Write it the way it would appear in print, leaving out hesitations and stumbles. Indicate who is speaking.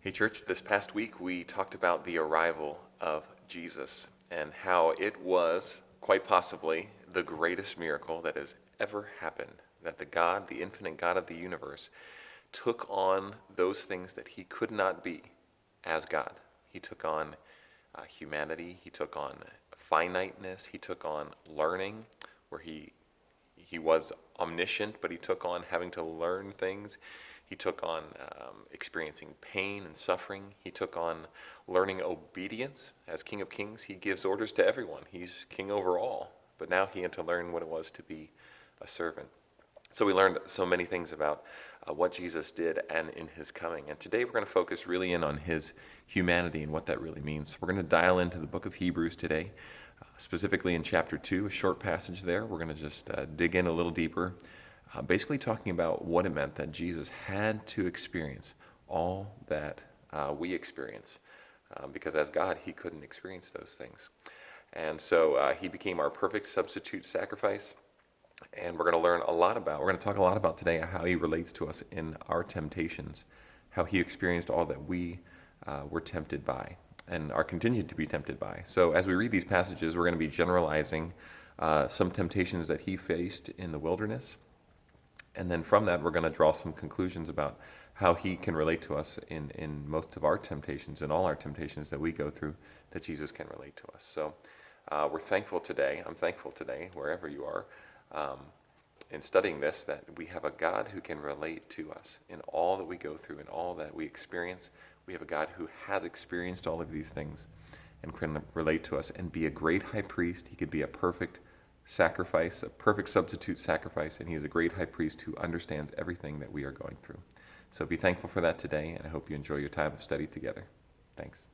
Speaker 1: Hey, church, this past week we talked about the arrival of Jesus and how it was quite possibly the greatest miracle that has ever happened. That the infinite God of the universe, took on those things that he could not be as God. He took on humanity, he took on finiteness, he took on learning, where he was omniscient, but he took on having to learn things. He took on experiencing pain and suffering. He took on learning obedience. As King of Kings, he gives orders to everyone. He's king over all. But now he had to learn what it was to be a servant. So we learned so many things about what Jesus did and in his coming. And today we're going to focus really in on his humanity and what that really means. We're going to dial into the book of Hebrews today, specifically in chapter 2, a short passage there. We're going to just dig in a little deeper, basically talking about what it meant that Jesus had to experience all that we experience. Because as God, he couldn't experience those things. And so he became our perfect substitute sacrifice. And we're going to talk a lot about today how he relates to us in our temptations, how he experienced all that we were tempted by and are continued to be tempted by. So as we read these passages, we're going to be generalizing some temptations that he faced in the wilderness. And then from that, we're going to draw some conclusions about how he can relate to us in most of our temptations and all our temptations that we go through, that Jesus can relate to us. So we're thankful today. I'm thankful today, wherever you are, in studying this, that we have a God who can relate to us in all that we go through and all that we experience. We have a God who has experienced all of these things and can relate to us and be a great high priest. He could be a perfect sacrifice, a perfect substitute sacrifice, and he is a great high priest who understands everything that we are going through. So be thankful for that today, and I hope you enjoy your time of study together. Thanks.